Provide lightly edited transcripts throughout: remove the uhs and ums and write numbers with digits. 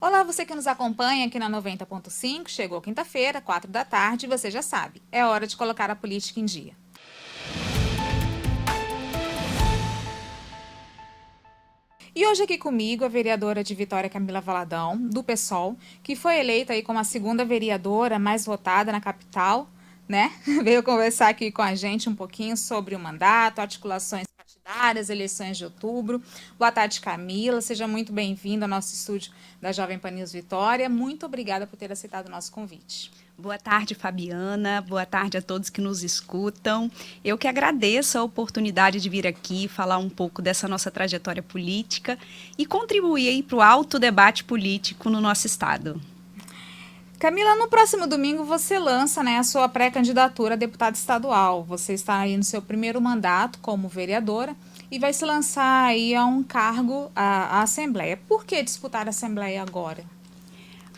Olá, você que nos acompanha aqui na 90.5, chegou quinta-feira, 4 da tarde, e você já sabe, é hora de colocar a política em dia. E hoje aqui comigo a vereadora de Vitória, Camila Valadão, do PSOL, que foi eleita aí como a segunda vereadora mais votada na capital, né? Veio conversar aqui com a gente um pouquinho sobre o mandato, articulações partidárias, eleições de outubro. Boa tarde, Camila. Seja muito bem-vinda ao nosso estúdio da Jovem Pan News Vitória. Muito obrigada por ter aceitado o nosso convite. Boa tarde, Fabiana. Boa tarde a todos que nos escutam. Eu que agradeço a oportunidade de vir aqui falar um pouco dessa nossa trajetória política e contribuir para o alto debate político no nosso estado. Camila, no próximo domingo você lança, né, a sua pré-candidatura a deputada estadual. Você está aí no seu primeiro mandato como vereadora e vai se lançar aí a um cargo à Assembleia. Por que disputar a Assembleia agora?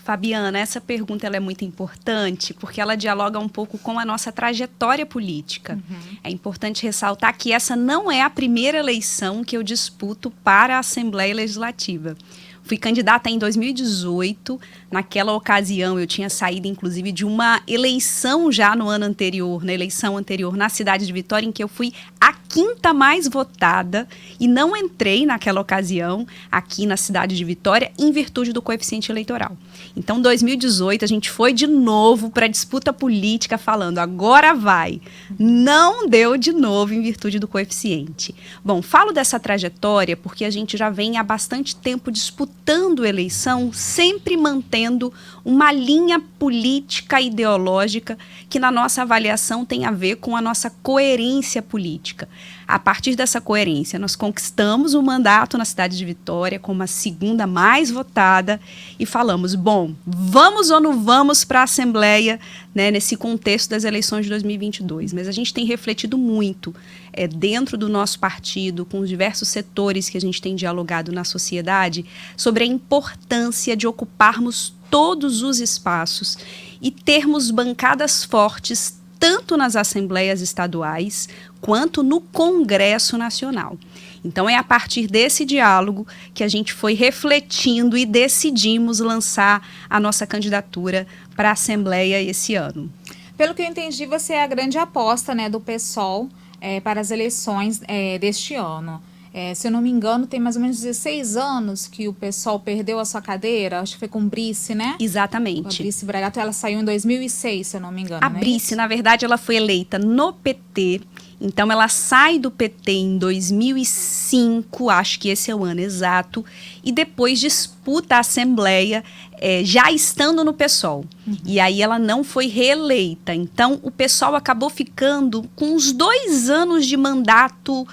Fabiana, essa pergunta ela é muito importante porque ela dialoga um pouco com a nossa trajetória política. É importante ressaltar que essa não é a primeira eleição que eu disputo para a Assembleia Legislativa. Fui candidata em 2018, naquela ocasião eu tinha saído inclusive de uma eleição já no ano anterior, na eleição anterior na cidade de Vitória, em que eu fui a quinta mais votada e não entrei naquela ocasião aqui na cidade de Vitória em virtude do coeficiente eleitoral. Então, em 2018, a gente foi de novo para a disputa política falando, agora vai. Não deu de novo em virtude do coeficiente. Bom, falo dessa trajetória porque a gente já vem há bastante tempo disputando eleição, sempre mantendo uma linha política ideológica que, na nossa avaliação, tem a ver com a nossa coerência política. A partir dessa coerência, nós conquistamos o mandato na cidade de Vitória como a segunda mais votada e falamos, bom, vamos ou não vamos para a Assembleia, né, nesse contexto das eleições de 2022. Mas a gente tem refletido muito dentro do nosso partido, com os diversos setores que a gente tem dialogado na sociedade, sobre a importância de ocuparmos todos os espaços e termos bancadas fortes tanto nas assembleias estaduais quanto no Congresso Nacional. Então, é a partir desse diálogo que a gente foi refletindo e decidimos lançar a nossa candidatura para a Assembleia esse ano. Pelo que eu entendi, você é a grande aposta, né, do PSOL para as eleições deste ano. Se eu não me engano, tem mais ou menos 16 anos que o PSOL perdeu a sua cadeira, acho que foi com Brice, né? Exatamente. A Brice Bragato, ela saiu em 2006, se eu não me engano. A Brice, na verdade, ela foi eleita no PT, então ela sai do PT em 2005, acho que esse é o ano exato, e depois disputa a Assembleia já estando no PSOL. E aí ela não foi reeleita. Então o PSOL acabou ficando com uns 2 anos de mandato,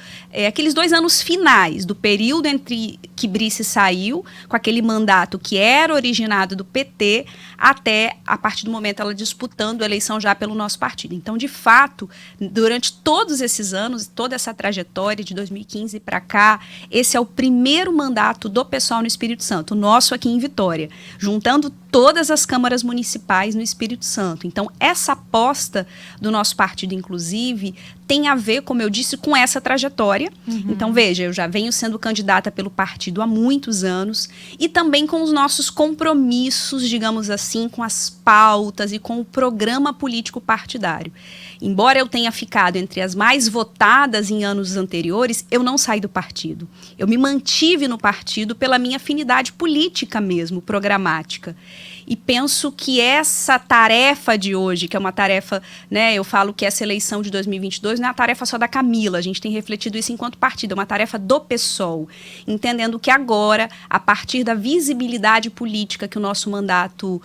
aqueles 2 anos finais do período entre que Brice saiu, com aquele mandato que era originado do PT, até a partir do momento ela disputando a eleição já pelo nosso partido. Então, de fato, durante todos esses anos, toda essa trajetória de 2015 para cá, esse é o primeiro mandato do PSOL no Espírito Santo, nosso aqui em Vitória, juntando todas as câmaras municipais no Espírito Santo. Então, essa aposta do nosso partido, inclusive, tem a ver, como eu disse, com essa trajetória. Então, veja, eu já venho sendo candidata pelo partido há muitos anos e também com os nossos compromissos, digamos assim, com as pautas e com o programa político partidário. Embora eu tenha ficado entre as mais votadas em anos anteriores, eu não saí do partido. Eu me mantive no partido pela minha afinidade política mesmo, programática. E penso que essa tarefa de hoje, que é uma tarefa, né, eu falo que essa eleição de 2022 não é uma tarefa só da Camila, a gente tem refletido isso enquanto partido, é uma tarefa do PSOL, entendendo que agora, a partir da visibilidade política que o nosso mandato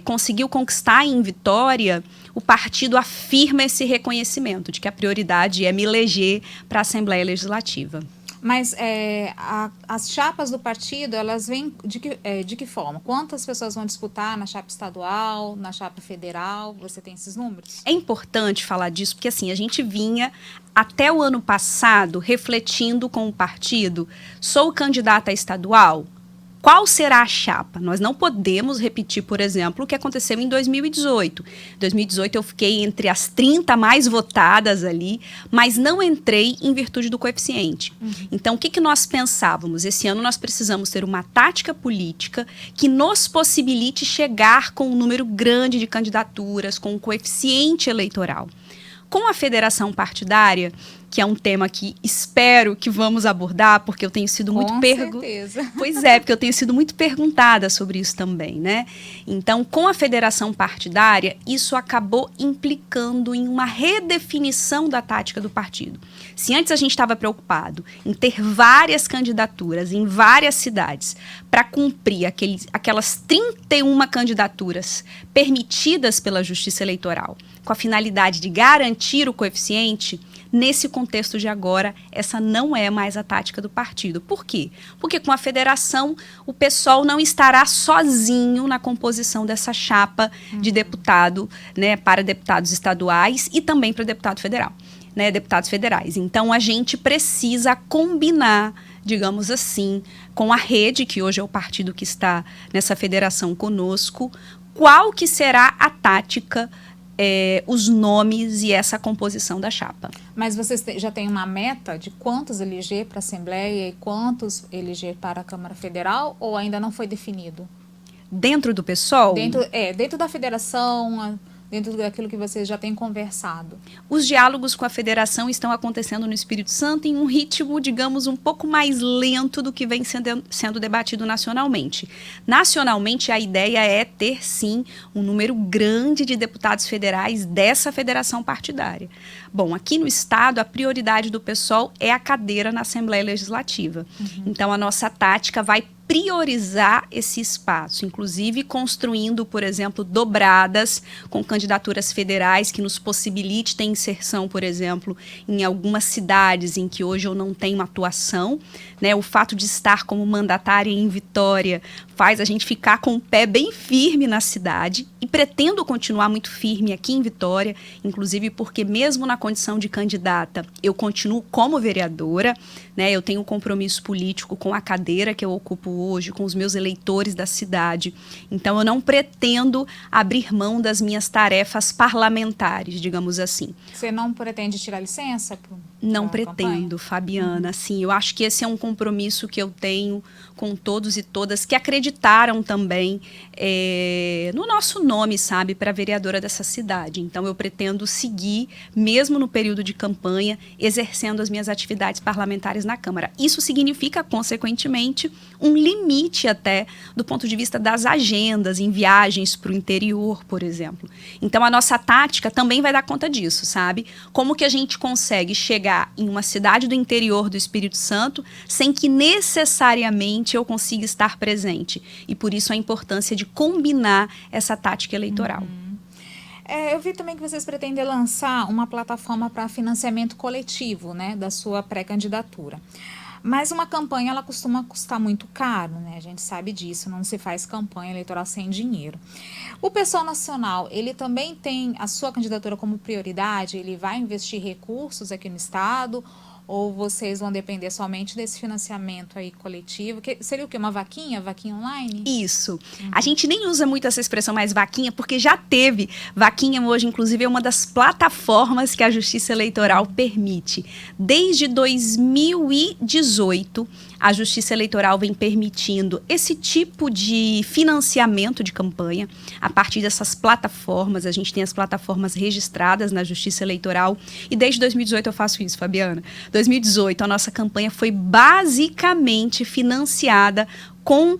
conseguiu conquistar em Vitória, o partido afirma esse reconhecimento de que a prioridade é me eleger para a Assembleia Legislativa. Mas as chapas do partido, elas vêm de que forma? Quantas pessoas vão disputar na chapa estadual, na chapa federal? Você tem esses números? É importante falar disso, porque assim, a gente vinha até o ano passado refletindo com o partido, sou candidata a estadual? Qual será a chapa? Nós não podemos repetir, por exemplo, o que aconteceu em 2018. Em 2018 eu fiquei entre as 30 mais votadas ali, mas não entrei em virtude do coeficiente. Então, o que nós pensávamos? Esse ano nós precisamos ter uma tática política que nos possibilite chegar com um número grande de candidaturas, com um coeficiente eleitoral. Com a federação partidária, que é um tema que espero que vamos abordar, porque eu tenho sido muito certeza. Pois é, porque eu tenho sido muito perguntada sobre isso também, né? Então, com a federação partidária, isso acabou implicando em uma redefinição da tática do partido. Se antes a gente estava preocupado em ter várias candidaturas em várias cidades para cumprir aquelas 31 candidaturas permitidas pela Justiça Eleitoral, com a finalidade de garantir o coeficiente, nesse contexto de agora, essa não é mais a tática do partido. Por quê? Porque com a federação, o PSOL não estará sozinho na composição dessa chapa de deputado, né, para deputados estaduais e também para deputado federal, né, deputados federais. Então, a gente precisa combinar, digamos assim, com a rede, que hoje é o partido que está nessa federação conosco, qual que será a tática, os nomes e essa composição da chapa. Mas vocês já têm uma meta de quantos eleger para a Assembleia e quantos eleger para a Câmara Federal, ou ainda não foi definido? Dentro do PSOL? Dentro da federação, dentro daquilo que vocês já têm conversado. Os diálogos com a federação estão acontecendo no Espírito Santo em um ritmo, digamos, um pouco mais lento do que vem sendo debatido nacionalmente. Nacionalmente, a ideia é ter, sim, um número grande de deputados federais dessa federação partidária. Bom, aqui no Estado, a prioridade do PSOL é a cadeira na Assembleia Legislativa. Então, a nossa tática vai priorizar esse espaço, inclusive construindo, por exemplo, dobradas com candidaturas federais que nos possibilite ter inserção, por exemplo, em algumas cidades em que hoje eu não tenho atuação, né? O fato de estar como mandatária em Vitória faz a gente ficar com o pé bem firme na cidade e pretendo continuar muito firme aqui em Vitória, inclusive porque mesmo na condição de candidata, eu continuo como vereadora, né? Eu tenho um compromisso político com a cadeira que eu ocupo hoje, com os meus eleitores da cidade. Então, eu não pretendo abrir mão das minhas tarefas parlamentares, digamos assim. Você não pretende tirar licença? Não pretendo, Fabiana. Assim, eu acho que esse é um compromisso que eu tenho com todos e todas que acreditaram também no nosso nome, sabe, para vereadora dessa cidade. Então, eu pretendo seguir, mesmo no período de campanha, exercendo as minhas atividades parlamentares na Câmara. Isso significa, consequentemente, um limite até do ponto de vista das agendas em viagens para o interior, por exemplo. Então, a nossa tática também vai dar conta disso, sabe? Como que a gente consegue chegar em uma cidade do interior do Espírito Santo sem que necessariamente eu consiga estar presente. E por isso a importância de combinar essa tática eleitoral. Eu vi também que vocês pretendem lançar uma plataforma para financiamento coletivo, né, da sua pré-candidatura. Mas uma campanha, ela costuma custar muito caro, né? A gente sabe disso, não se faz campanha eleitoral sem dinheiro. O PSOL nacional, ele também tem a sua candidatura como prioridade? Ele vai investir recursos aqui no estado? Ou vocês vão depender somente desse financiamento aí coletivo? Seria o quê? Uma vaquinha? Vaquinha online? Isso. A gente nem usa muito essa expressão mais vaquinha, porque já teve. Vaquinha hoje, inclusive, é uma das plataformas que a Justiça Eleitoral permite. Desde 2018, a Justiça Eleitoral vem permitindo esse tipo de financiamento de campanha a partir dessas plataformas. A gente tem as plataformas registradas na Justiça Eleitoral e desde 2018 eu faço isso, Fabiana. 2018, a nossa campanha foi basicamente financiada com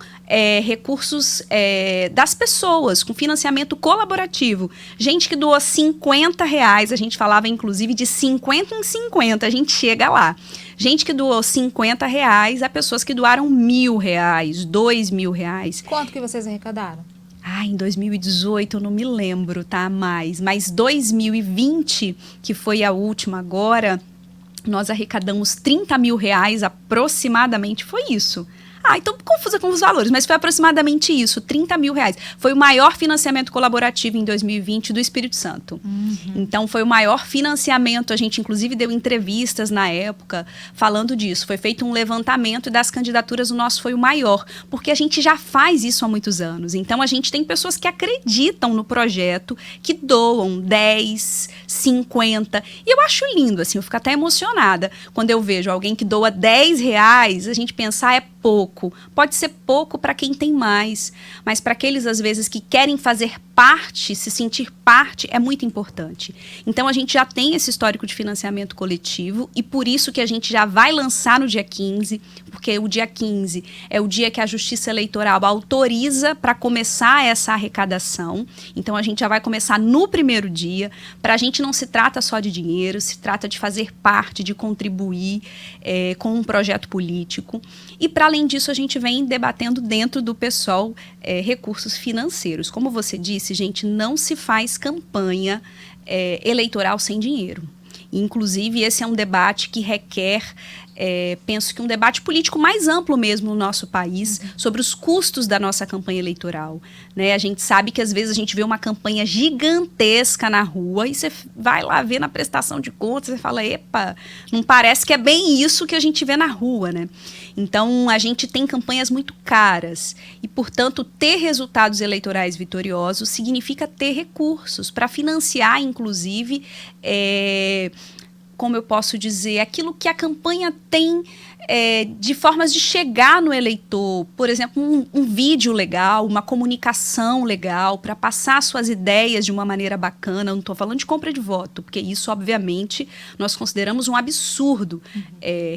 recursos das pessoas, com financiamento colaborativo. Gente que doou R$50, a gente falava inclusive de 50 em 50, a gente chega lá. Gente que doou R$50, a pessoas que doaram R$1.000, R$2.000. Quanto que vocês arrecadaram? Em 2018 eu não me lembro, tá? Mas 2020, que foi a última agora, nós arrecadamos R$30.000 aproximadamente, foi isso. Então confusa com os valores, mas foi aproximadamente isso, R$ 30.000. Foi o maior financiamento colaborativo em 2020 do Espírito Santo. Então foi o maior financiamento, a gente inclusive deu entrevistas na época falando disso. Foi feito um levantamento e das candidaturas o nosso foi o maior, porque a gente já faz isso há muitos anos. Então a gente tem pessoas que acreditam no projeto, que doam 10, 50. E eu acho lindo, assim, eu fico até emocionada quando eu vejo alguém que doa R$ 10, a gente pensar é pouco. Pode ser pouco para quem tem mais, mas para aqueles, às vezes, que querem fazer parte, se sentir parte, é muito importante. Então, a gente já tem esse histórico de financiamento coletivo e por isso que a gente já vai lançar no dia 15, porque o dia 15 é o dia que a Justiça Eleitoral autoriza para começar essa arrecadação. Então, a gente já vai começar no primeiro dia. Para a gente não se trata só de dinheiro, se trata de fazer parte, de contribuir com um projeto político. E, para além disso, a gente vem debatendo dentro do PSOL recursos financeiros. Como você disse, gente, não se faz campanha eleitoral sem dinheiro. Inclusive, esse é um debate que requer, penso que um debate político mais amplo mesmo no nosso país, sobre os custos da nossa campanha eleitoral. Né? A gente sabe que às vezes a gente vê uma campanha gigantesca na rua e você vai lá ver na prestação de contas e fala, epa, não parece que é bem isso que a gente vê na rua, né? Então, a gente tem campanhas muito caras e, portanto, ter resultados eleitorais vitoriosos significa ter recursos para financiar, inclusive, como eu posso dizer, aquilo que a campanha tem de formas de chegar no eleitor. Por exemplo, um vídeo legal, uma comunicação legal, para passar suas ideias de uma maneira bacana. Eu não estou falando de compra de voto, porque isso, obviamente, nós consideramos um absurdo.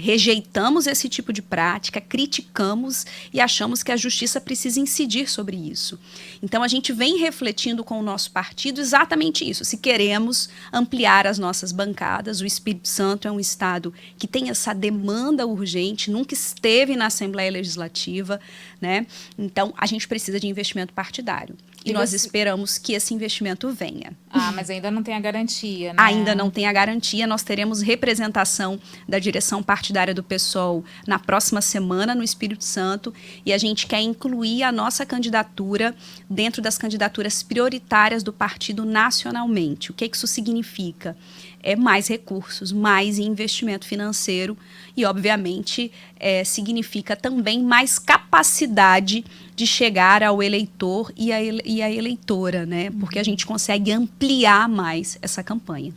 Rejeitamos esse tipo de prática, criticamos e achamos que a justiça precisa incidir sobre isso. Então, a gente vem refletindo com o nosso partido exatamente isso. Se queremos ampliar as nossas bancadas, o Espírito Santo é um estado que tem essa demanda urgente, nunca esteve na Assembleia Legislativa, né? Então, a gente precisa de investimento partidário. E nós esperamos que esse investimento venha. Mas ainda não tem a garantia, né? Ainda não tem a garantia. Nós teremos representação da direção partidária do PSOL na próxima semana no Espírito Santo e a gente quer incluir a nossa candidatura dentro das candidaturas prioritárias do partido nacionalmente. O que isso significa? Mais recursos, mais investimento financeiro e, obviamente, significa também mais capacidade de chegar ao eleitor e a eleitora, né? Porque a gente consegue ampliar mais essa campanha.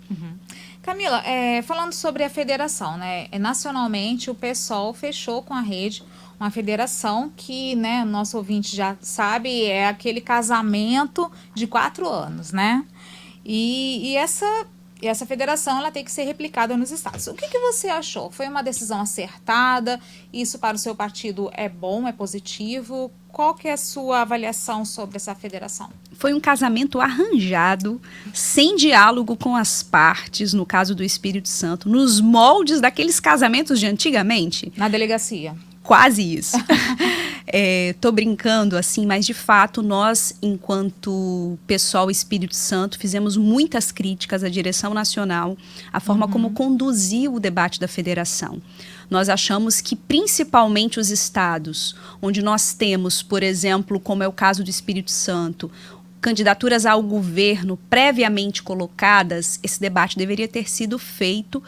Camila, falando sobre a federação, né? Nacionalmente, o PSOL fechou com a rede uma federação que, né, nosso ouvinte já sabe, é aquele casamento de 4 anos, né? E essa federação ela tem que ser replicada nos estados. O que você achou? Foi uma decisão acertada? Isso para o seu partido é bom, é positivo? Qual que é a sua avaliação sobre essa federação? Foi um casamento arranjado, sem diálogo com as partes, no caso do Espírito Santo, nos moldes daqueles casamentos de antigamente. Na delegacia. Quase isso. Tô brincando, assim, mas de fato nós, enquanto PSOL Espírito Santo, fizemos muitas críticas à direção nacional, à forma como conduziu o debate da federação. Nós achamos que principalmente os estados, onde nós temos, por exemplo, como é o caso do Espírito Santo, candidaturas ao governo previamente colocadas, esse debate deveria ter sido feito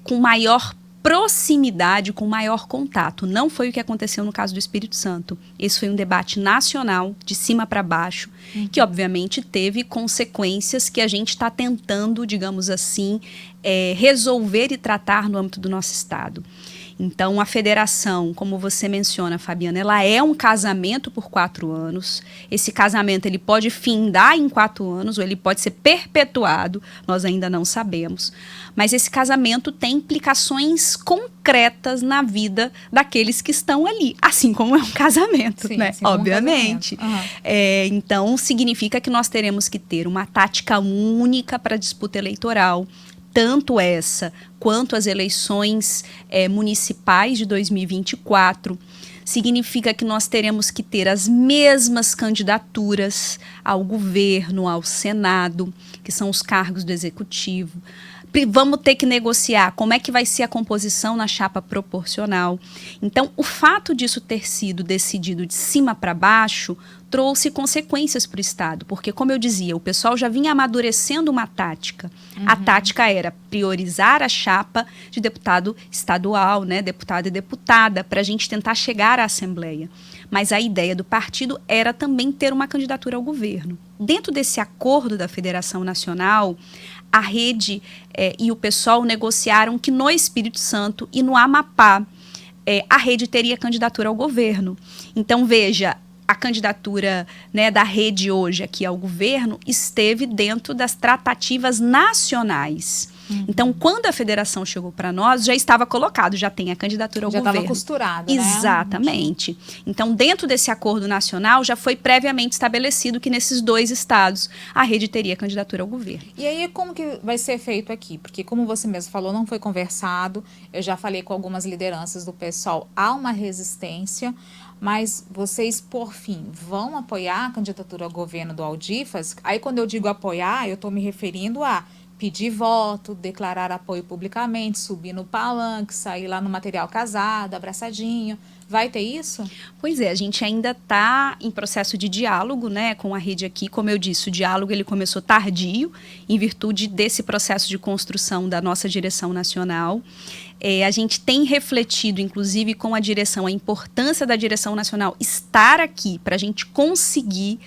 com maior proximidade, com maior contato. Não foi o que aconteceu no caso do Espírito Santo. Esse foi um debate nacional, de cima para baixo, que obviamente teve consequências que a gente está tentando, digamos assim, resolver e tratar no âmbito do nosso estado. Então, a federação, como você menciona, Fabiana, ela é um casamento por 4 anos. Esse casamento ele pode findar em 4 anos ou ele pode ser perpetuado, nós ainda não sabemos. Mas esse casamento tem implicações concretas na vida daqueles que estão ali, assim como é um casamento, sim, né? Assim obviamente. Um casamento. Então, significa que nós teremos que ter uma tática única para a disputa eleitoral, tanto essa quanto as eleições municipais de 2024, significa que nós teremos que ter as mesmas candidaturas ao governo, ao Senado, que são os cargos do Executivo. vamos ter que negociar como é que vai ser a composição na chapa proporcional. Então, o fato disso ter sido decidido de cima para baixo trouxe consequências para o Estado, porque, como eu dizia, o pessoal já vinha amadurecendo uma tática. A tática era priorizar a chapa de deputado estadual, né, deputado e deputada, para a gente tentar chegar à Assembleia. Mas a ideia do partido era também ter uma candidatura ao governo. Dentro desse acordo da Federação Nacional, a Rede e o PSOL negociaram que no Espírito Santo e no Amapá a Rede teria candidatura ao governo. Então, veja, a candidatura, né, da Rede hoje aqui ao governo esteve dentro das tratativas nacionais. Então, quando a federação chegou para nós, já estava colocado, já tem a candidatura ao governo. Já estava costurado, né? Exatamente. Então, dentro desse acordo nacional, já foi previamente estabelecido que nesses 2 estados a Rede teria candidatura ao governo. E aí, como que vai ser feito aqui? Porque, como você mesmo falou, não foi conversado. Eu já falei com algumas lideranças do PSOL, há uma resistência. Mas vocês, por fim, vão apoiar a candidatura ao governo do Aldifas? Aí, quando eu digo apoiar, eu estou me referindo a pedir voto, declarar apoio publicamente, subir no palanque, sair lá no material casado, abraçadinho. Vai ter isso? Pois é, a gente ainda está em processo de diálogo, né, com a Rede aqui. Como eu disse, o diálogo ele começou tardio, em virtude desse processo de construção da nossa direção nacional. A gente tem refletido, inclusive, com a direção, a importância da direção nacional estar aqui para a gente conseguir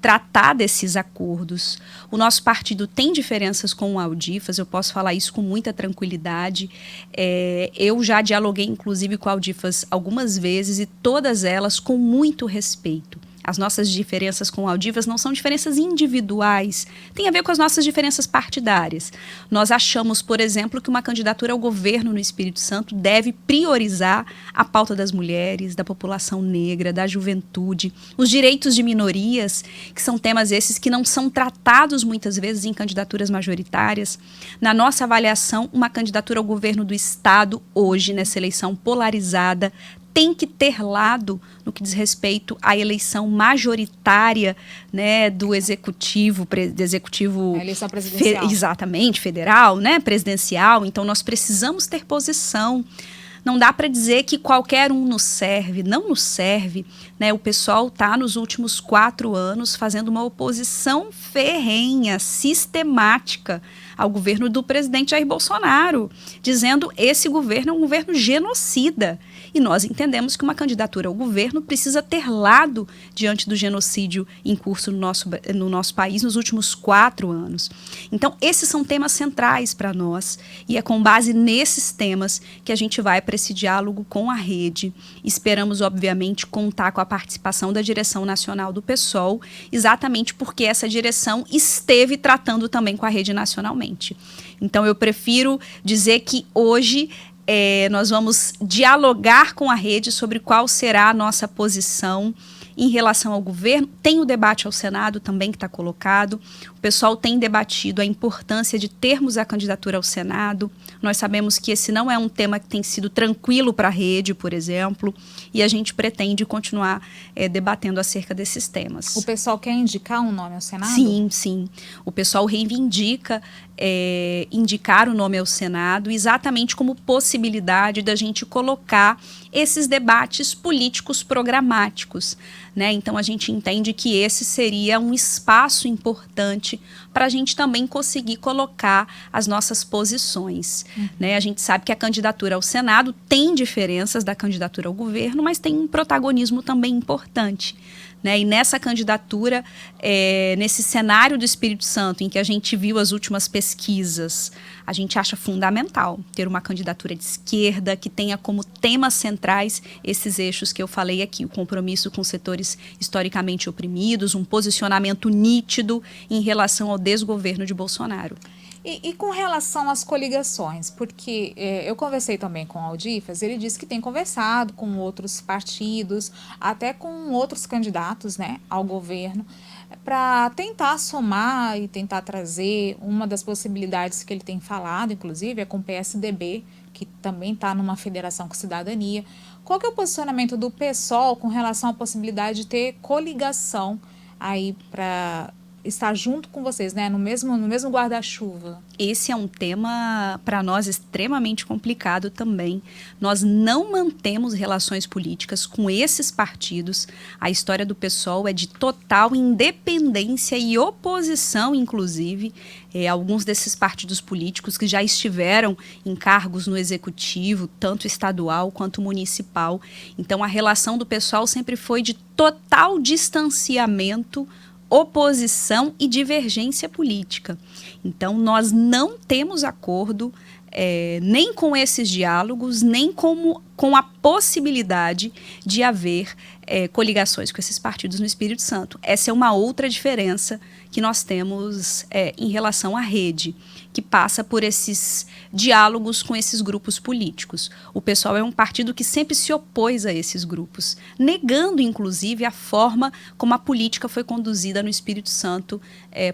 tratar desses acordos. O nosso partido tem diferenças com o Aldifas, eu posso falar isso com muita tranquilidade. Eu já dialoguei, inclusive, com o Aldifas algumas vezes e todas elas com muito respeito. As nossas diferenças com o Aldifas não são diferenças individuais, tem a ver com as nossas diferenças partidárias. Nós achamos, por exemplo, que uma candidatura ao governo no Espírito Santo deve priorizar a pauta das mulheres, da população negra, da juventude, os direitos de minorias, que são temas esses que não são tratados muitas vezes em candidaturas majoritárias. Na nossa avaliação, uma candidatura ao governo do Estado, hoje, nessa eleição polarizada, tem que ter lado no que diz respeito à eleição majoritária, né, do executivo, A eleição presidencial. Exatamente, federal, né, presidencial. Então, nós precisamos ter posição. Não dá para dizer que qualquer um nos serve, não nos serve. Né? O pessoal está nos últimos 4 anos fazendo uma oposição ferrenha, sistemática ao governo do presidente Jair Bolsonaro, dizendo esse governo é um governo genocida. E nós entendemos que uma candidatura ao governo precisa ter lado diante do genocídio em curso no nosso país nos últimos 4 anos. Então, esses são temas centrais para nós e é com base nesses temas que a gente vai para esse diálogo com a Rede. Esperamos, obviamente, contar com a participação da direção nacional do PSOL, exatamente porque essa direção esteve tratando também com a Rede nacionalmente. Então, eu prefiro dizer que hoje nós vamos dialogar com a Rede sobre qual será a nossa posição em relação ao governo. Tem o debate ao Senado também que está colocado. O pessoal tem debatido a importância de termos a candidatura ao Senado. Nós sabemos que esse não é um tema que tem sido tranquilo para a Rede, por exemplo, e a gente pretende continuar debatendo acerca desses temas. O pessoal quer indicar um nome ao Senado? Sim, sim. O pessoal reivindica indicar o nome ao Senado exatamente como possibilidade da gente colocar esses debates políticos programáticos. Né? Então, a gente entende que esse seria um espaço importante para a gente também conseguir colocar as nossas posições. Né? A gente sabe que a candidatura ao Senado tem diferenças da candidatura ao governo, mas tem um protagonismo também importante. Né? E nessa candidatura, nesse cenário do Espírito Santo, em que a gente viu as últimas pesquisas, a gente acha fundamental ter uma candidatura de esquerda que tenha como temas centrais esses eixos que eu falei aqui, o compromisso com setores historicamente oprimidos, um posicionamento nítido em relação ao desgoverno de Bolsonaro. E com relação às coligações, porque eu conversei também com o Aldifas, ele disse que tem conversado com outros partidos, até com outros candidatos, né, ao governo, para tentar somar e tentar trazer. Uma das possibilidades que ele tem falado, inclusive, é com o PSDB, que também está numa federação com cidadania. Qual que é o posicionamento do PSOL com relação à possibilidade de ter coligação aí para estar junto com vocês, né? No mesmo guarda-chuva? Esse é um tema para nós extremamente complicado também. Nós não mantemos relações políticas com esses partidos. A história do PSOL é de total independência e oposição, inclusive. Alguns desses partidos políticos que já estiveram em cargos no executivo, tanto estadual quanto municipal. Então, a relação do PSOL sempre foi de total distanciamento, oposição e divergência política. Então, nós não temos acordo nem com esses diálogos, nem com a possibilidade de haver coligações com esses partidos no Espírito Santo. Essa é uma outra diferença que nós temos em relação à rede, que passa por esses diálogos com esses grupos políticos. O PSOL é um partido que sempre se opôs a esses grupos, negando, inclusive, a forma como a política foi conduzida no Espírito Santo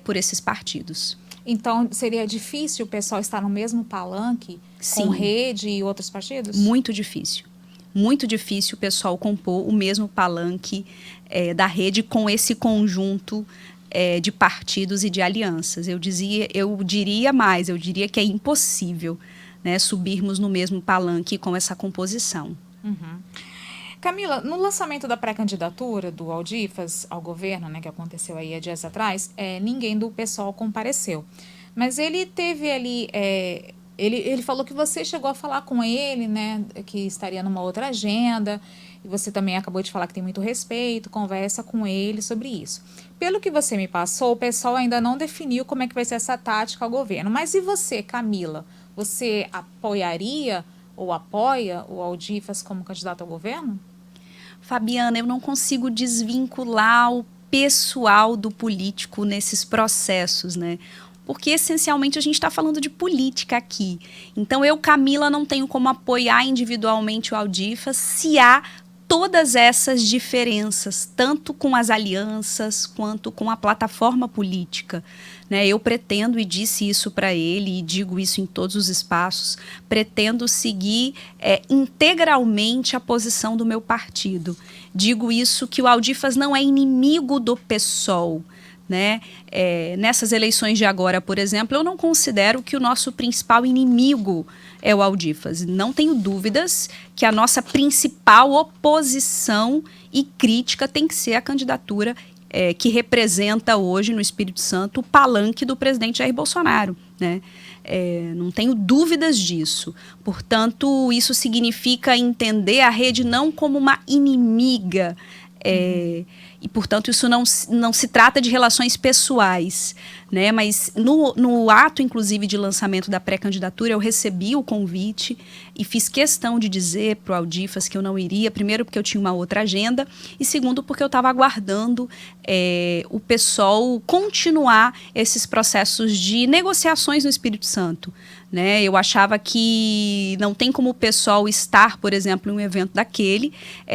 por esses partidos. Então, seria difícil o PSOL estar no mesmo palanque com rede e outros partidos? Muito difícil. Muito difícil o PSOL compor o mesmo palanque da rede com esse conjunto de partidos e de alianças. Eu diria mais, eu diria que é impossível, né, subirmos no mesmo palanque com essa composição. Uhum. Camila, no lançamento da pré-candidatura do Aldifas ao governo, né, que aconteceu aí há dias atrás, ninguém do PSOL compareceu. Mas ele teve ali, ele falou que você chegou a falar com ele, né, que estaria numa outra agenda, e você também acabou de falar que tem muito respeito, conversa com ele sobre isso. Pelo que você me passou, o PSOL ainda não definiu como é que vai ser essa tática ao governo. Mas e você, Camila? Você apoiaria ou apoia o Aldifas como candidato ao governo? Fabiana, eu não consigo desvincular o pessoal do político nesses processos, né? Porque, essencialmente, a gente está falando de política aqui. Então, eu, Camila, não tenho como apoiar individualmente o Aldifas se há todas essas diferenças, tanto com as alianças quanto com a plataforma política. Né? Eu pretendo, e disse isso para ele, e digo isso em todos os espaços, pretendo seguir integralmente a posição do meu partido. Digo isso que o Aldifas não é inimigo do PSOL. Né? Nessas eleições de agora, por exemplo, eu não considero que o nosso principal inimigo é o Aldifas. Não tenho dúvidas que a nossa principal oposição e crítica tem que ser a candidatura que representa hoje no Espírito Santo o palanque do presidente Jair Bolsonaro. Né? Não tenho dúvidas disso. Portanto, isso significa entender a rede não como uma inimiga, e, portanto, isso não se trata de relações pessoais, né? Mas no ato, inclusive, de lançamento da pré-candidatura, eu recebi o convite e fiz questão de dizer para o Aldifas que eu não iria, primeiro porque eu tinha uma outra agenda e segundo porque eu estava aguardando o PSOL continuar esses processos de negociações no Espírito Santo. Né? Eu achava que não tem como o PSOL estar, por exemplo, em um evento daquele,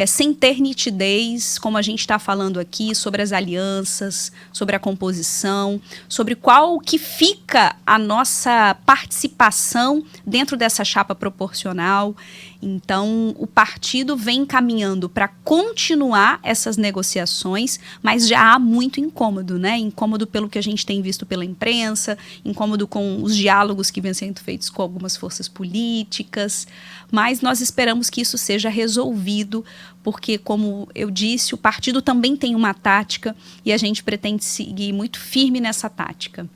sem ter nitidez, como a gente está falando aqui, sobre as alianças, sobre a composição, sobre qual que fica a nossa participação dentro dessa chapa proporcional. Então, o partido vem caminhando para continuar essas negociações, mas já há muito incômodo, né? Incômodo pelo que a gente tem visto pela imprensa, incômodo com os diálogos que vêm sendo feitos com algumas forças políticas, mas nós esperamos que isso seja resolvido, porque, como eu disse, o partido também tem uma tática e a gente pretende seguir muito firme nessa tática.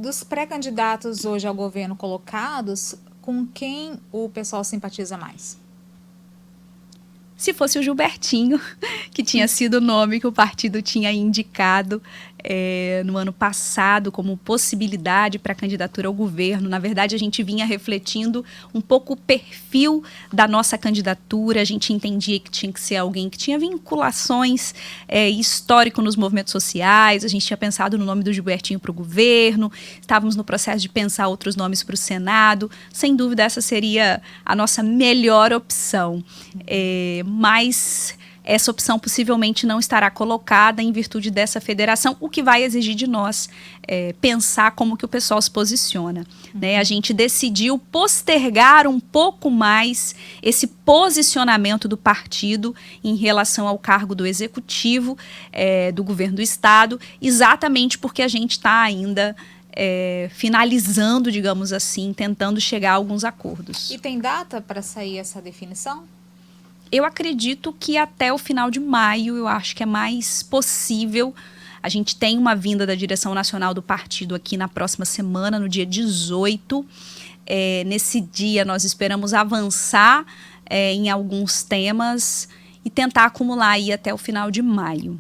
Dos pré-candidatos hoje ao governo colocados, com quem o pessoal simpatiza mais? Se fosse o Gilbertinho, que tinha sido o nome que o partido tinha indicado no ano passado como possibilidade para a candidatura ao governo. Na verdade, a gente vinha refletindo um pouco o perfil da nossa candidatura. A gente entendia que tinha que ser alguém que tinha vinculações histórico nos movimentos sociais. A gente tinha pensado no nome do Gilbertinho para o governo. Estávamos no processo de pensar outros nomes para o Senado. Sem dúvida, essa seria a nossa melhor opção. Mas essa opção possivelmente não estará colocada em virtude dessa federação, o que vai exigir de nós pensar como que o pessoal se posiciona. Né? A gente decidiu postergar um pouco mais esse posicionamento do partido em relação ao cargo do executivo do governo do estado, exatamente porque a gente está ainda finalizando, digamos assim, tentando chegar a alguns acordos. E tem data para sair essa definição? Eu acredito que até o final de maio, eu acho que é mais possível. A gente tem uma vinda da direção nacional do partido aqui na próxima semana, no dia 18. Nesse dia, nós esperamos avançar em alguns temas e tentar acumular aí até o final de maio.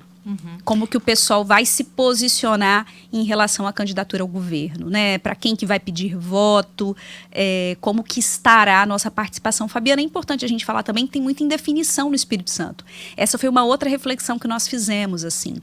Como que o pessoal vai se posicionar em relação à candidatura ao governo, né? Para quem que vai pedir voto, como que estará a nossa participação. Fabiana, é importante a gente falar também que tem muita indefinição no Espírito Santo. Essa foi uma outra reflexão que nós fizemos, assim.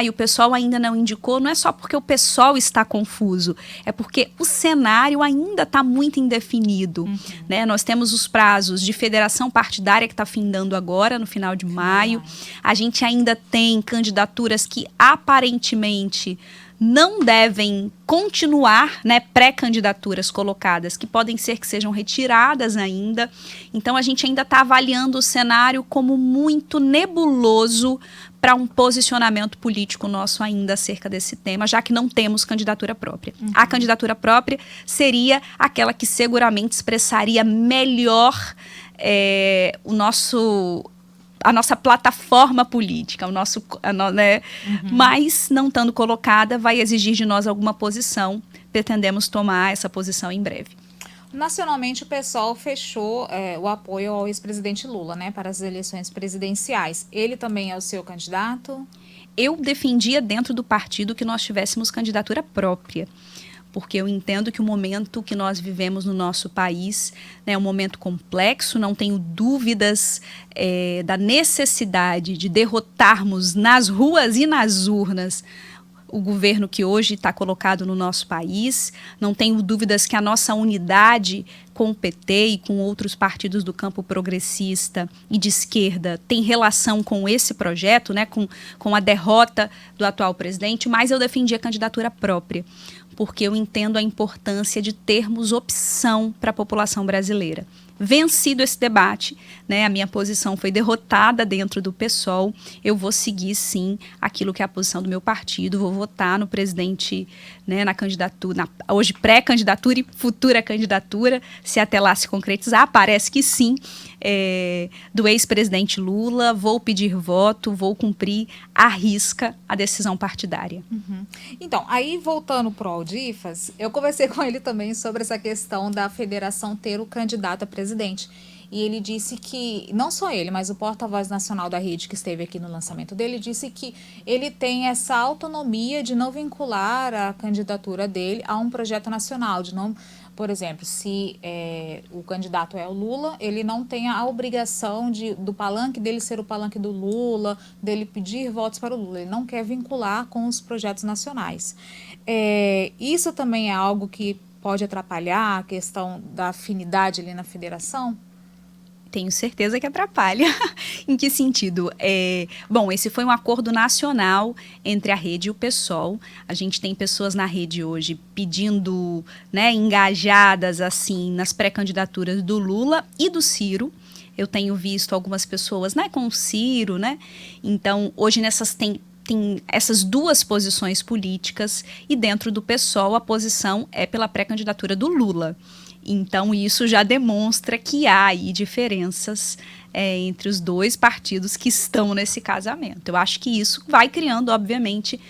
E o pessoal ainda não indicou, não é só porque o pessoal está confuso, é porque o cenário ainda está muito indefinido, né? Nós temos os prazos de federação partidária que está findando agora, no final de maio. A gente ainda tem candidaturas que aparentemente não devem continuar, né, pré-candidaturas colocadas, que podem ser que sejam retiradas ainda. Então, a gente ainda está avaliando o cenário como muito nebuloso para um posicionamento político nosso ainda acerca desse tema, já que não temos candidatura própria. A candidatura própria seria aquela que seguramente expressaria melhor a nossa plataforma política, né? Mas, não estando colocada, vai exigir de nós alguma posição. Pretendemos tomar essa posição em breve. Nacionalmente, o PSOL fechou o apoio ao ex-presidente Lula, né, para as eleições presidenciais. Ele também é o seu candidato? Eu defendia dentro do partido que nós tivéssemos candidatura própria, porque eu entendo que o momento que nós vivemos no nosso país, né, é um momento complexo, não tenho dúvidas da necessidade de derrotarmos nas ruas e nas urnas o governo que hoje está colocado no nosso país. Não tenho dúvidas que a nossa unidade com o PT e com outros partidos do campo progressista e de esquerda tem relação com esse projeto, né, com a derrota do atual presidente, mas eu defendi a candidatura própria, porque eu entendo a importância de termos opção para a população brasileira. Vencido esse debate, né, a minha posição foi derrotada dentro do PSOL, eu vou seguir, sim, aquilo que é a posição do meu partido, vou votar no presidente, né, na candidatura, hoje pré-candidatura e futura candidatura, se até lá se concretizar, parece que sim, do ex-presidente Lula, vou pedir voto, vou cumprir à risca a decisão partidária. Então, aí voltando para o Aldifas, eu conversei com ele também sobre essa questão da federação ter o candidato a presidente. E ele disse que, não só ele, mas o porta-voz nacional da rede que esteve aqui no lançamento dele, disse que ele tem essa autonomia de não vincular a candidatura dele a um projeto nacional, de não... Por exemplo, se o candidato é o Lula, ele não tem a obrigação do palanque dele ser o palanque do Lula, dele pedir votos para o Lula. Ele não quer vincular com os projetos nacionais. Isso também é algo que pode atrapalhar a questão da afinidade ali na federação? Tenho certeza que atrapalha. Em que sentido? Bom, esse foi um acordo nacional entre a rede e o PSOL. A gente tem pessoas na rede hoje pedindo, né, engajadas assim nas pré-candidaturas do Lula e do Ciro. Eu tenho visto algumas pessoas, né, com o Ciro, né? Então, hoje tem essas duas posições políticas e dentro do PSOL a posição é pela pré-candidatura do Lula. Então, isso já demonstra que há aí diferenças entre os dois partidos que estão nesse casamento. Eu acho que isso vai criando, obviamente,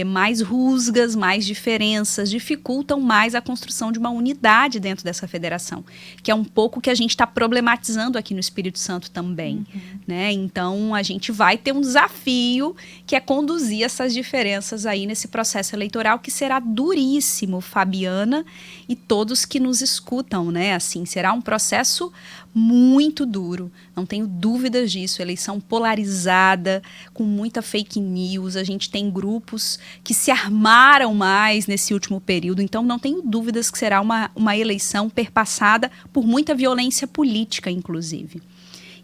mais rusgas, mais diferenças, dificultam mais a construção de uma unidade dentro dessa federação, que é um pouco que a gente está problematizando aqui no Espírito Santo também. Né? Então, a gente vai ter um desafio que é conduzir essas diferenças aí nesse processo eleitoral, que será duríssimo, Fabiana, e todos que nos escutam, né? Assim, será um processo muito duro, não tenho dúvidas disso. Eleição polarizada, com muita fake news, a gente tem grupos que se armaram mais nesse último período, então não tenho dúvidas que será uma eleição perpassada por muita violência política, inclusive.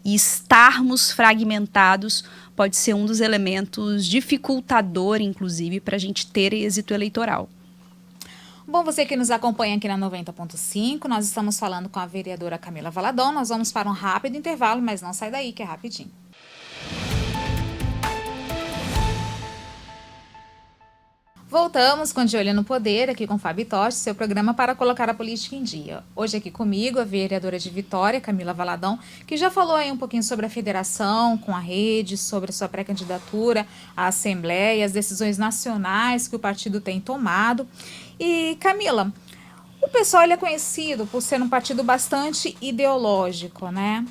e estarmos fragmentados pode ser um dos elementos dificultador, inclusive, para a gente ter êxito eleitoral. Bom, você que nos acompanha aqui na 90.5, nós estamos falando com a vereadora Camila Valadão. Nós vamos para um rápido intervalo, mas não sai daí que é rapidinho. Voltamos com De Olho no Poder, aqui com Fábio Totti, seu programa para colocar a política em dia. Hoje aqui comigo a vereadora de Vitória, Camila Valadão, que já falou aí um pouquinho sobre a federação com a rede, sobre a sua pré-candidatura à Assembleia, as decisões nacionais que o partido tem tomado. E, Camila, o PSOL ele é conhecido por ser um partido bastante ideológico, né?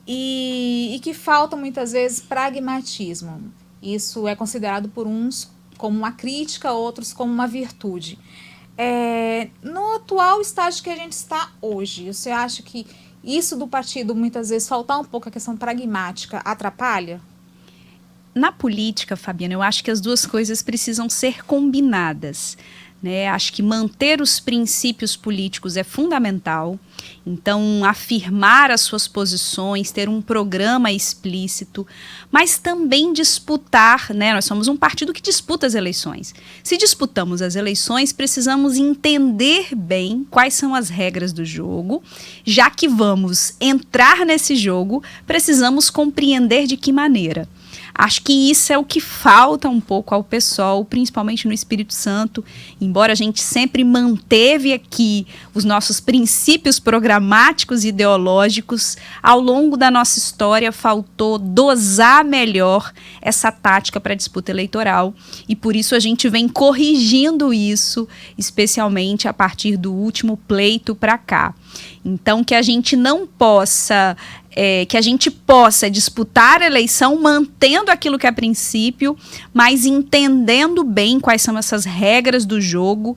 E que falta muitas vezes pragmatismo. Isso é considerado por uns como uma crítica, outros como uma virtude. No atual estágio que a gente está hoje, você acha que isso do partido, muitas vezes, faltar um pouco a questão pragmática, atrapalha? Na política, Fabiana, eu acho que as duas coisas precisam ser combinadas, né? Acho que manter os princípios políticos é fundamental. Então, afirmar as suas posições, ter um programa explícito, mas também disputar, né? Nós somos um partido que disputa as eleições. Se disputamos as eleições, precisamos entender bem quais são as regras do jogo. Já que vamos entrar nesse jogo, precisamos compreender de que maneira. Acho que isso é o que falta um pouco ao PSOL, principalmente no Espírito Santo, embora a gente sempre manteve aqui os nossos princípios programáticos e ideológicos, ao longo da nossa história faltou dosar melhor essa tática para a disputa eleitoral e por isso a gente vem corrigindo isso, especialmente a partir do último pleito para cá. Então, que a gente não possa... que a gente possa disputar a eleição mantendo aquilo que é princípio, mas entendendo bem quais são essas regras do jogo,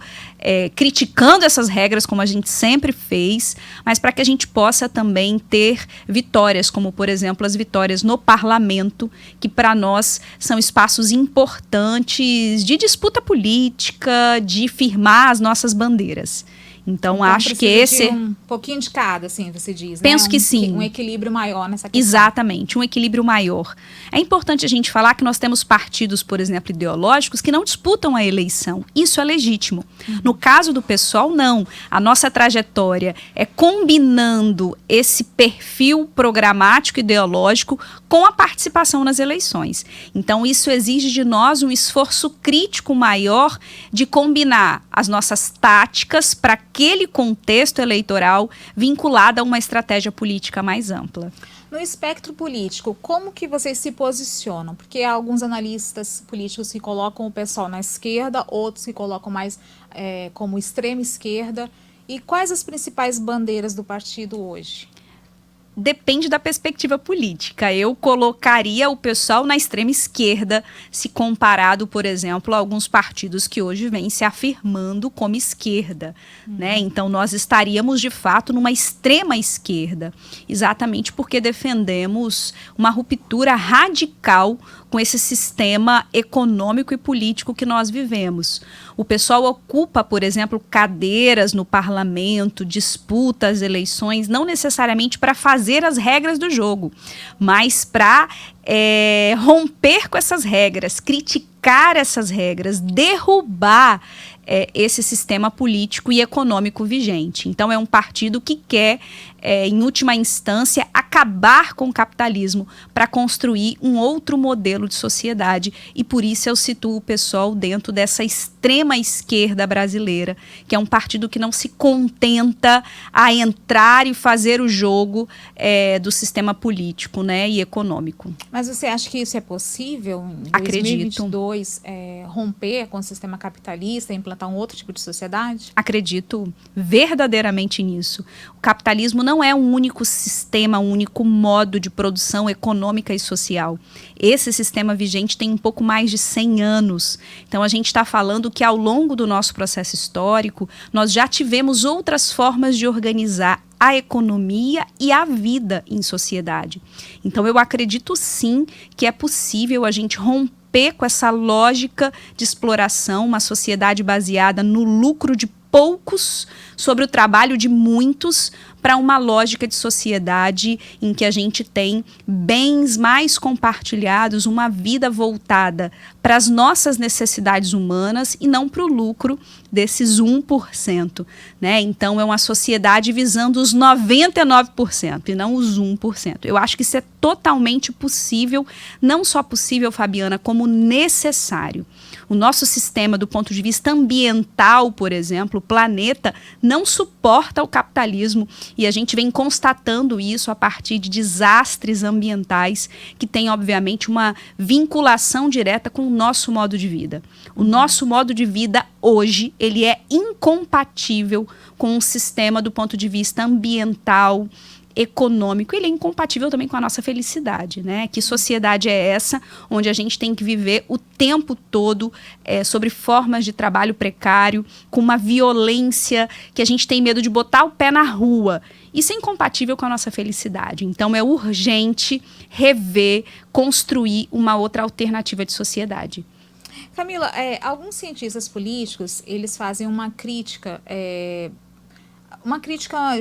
criticando essas regras como a gente sempre fez, mas para que a gente possa também ter vitórias, como por exemplo as vitórias no parlamento, que para nós são espaços importantes de disputa política, de firmar as nossas bandeiras. Então acho que esse... um pouquinho de cada, assim, você diz, Penso né? que sim. Um equilíbrio maior nessa questão. Exatamente, um equilíbrio maior. É importante a gente falar que nós temos partidos, por exemplo, ideológicos, que não disputam a eleição. Isso é legítimo. No caso do PSOL, não. A nossa trajetória é combinando esse perfil programático ideológico com a participação nas eleições. Então, isso exige de nós um esforço crítico maior de combinar as nossas táticas para aquele contexto eleitoral vinculado a uma estratégia política mais ampla. No espectro político, como que vocês se posicionam? Porque há alguns analistas políticos que colocam o PSOL na esquerda, outros que colocam mais como extrema esquerda. E quais as principais bandeiras do partido hoje? Depende da perspectiva política. Eu colocaria o PSOL na extrema esquerda, se comparado, por exemplo, a alguns partidos que hoje vêm se afirmando como esquerda, né? Então, nós estaríamos, de fato, numa extrema esquerda, exatamente porque defendemos uma ruptura radical com esse sistema econômico e político que nós vivemos. O PSOL ocupa, por exemplo, cadeiras no parlamento, disputa as eleições, não necessariamente para fazer as regras do jogo, mas para romper com essas regras, criticar essas regras, derrubar esse sistema político e econômico vigente. Então, é um partido que quer, em última instância, acabar com o capitalismo para construir um outro modelo de sociedade. E por isso eu situo o PSOL dentro dessa extrema esquerda brasileira, que é um partido que não se contenta a entrar e fazer o jogo do sistema político, né, e econômico. Mas você acha que isso é possível em Acredito. 2022 romper com o sistema capitalista e implantar um outro tipo de sociedade? Acredito verdadeiramente nisso. O capitalismo não é um único sistema, um único modo de produção econômica e social. Esse sistema vigente tem um pouco mais de 100 anos. Então, a gente está falando que ao longo do nosso processo histórico, nós já tivemos outras formas de organizar a economia e a vida em sociedade. Então, eu acredito sim que é possível a gente romper com essa lógica de exploração, uma sociedade baseada no lucro de poucos sobre o trabalho de muitos para uma lógica de sociedade em que a gente tem bens mais compartilhados, uma vida voltada para as nossas necessidades humanas e não para o lucro desses 1%, né? Então, é uma sociedade visando os 99% e não os 1%. Eu acho que isso é totalmente possível, não só possível, Fabiana, como necessário. O nosso sistema, do ponto de vista ambiental, por exemplo, o planeta, não suporta o capitalismo e a gente vem constatando isso a partir de desastres ambientais que têm, obviamente, uma vinculação direta com o nosso modo de vida. O nosso modo de vida hoje, ele é incompatível com um sistema do ponto de vista ambiental, econômico, ele é incompatível também com a nossa felicidade, né? Que sociedade é essa onde a gente tem que viver o tempo todo sobre formas de trabalho precário, com uma violência que a gente tem medo de botar o pé na rua. Isso é incompatível com a nossa felicidade. Então, é urgente rever, construir uma outra alternativa de sociedade. Camila, alguns cientistas políticos, eles fazem uma crítica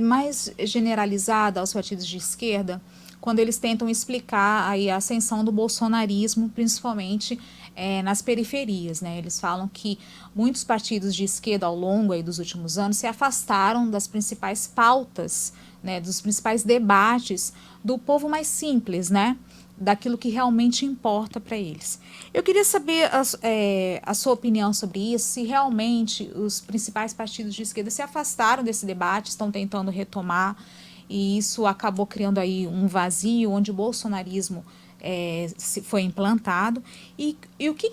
mais generalizada aos partidos de esquerda, quando eles tentam explicar aí a ascensão do bolsonarismo, principalmente nas periferias, né? Eles falam que muitos partidos de esquerda ao longo aí dos últimos anos se afastaram das principais pautas, né, dos principais debates do povo mais simples, né? Daquilo que realmente importa para eles. Eu queria saber a sua opinião sobre isso, se realmente os principais partidos de esquerda se afastaram desse debate, estão tentando retomar, e isso acabou criando aí um vazio onde o bolsonarismo foi implantado, e o que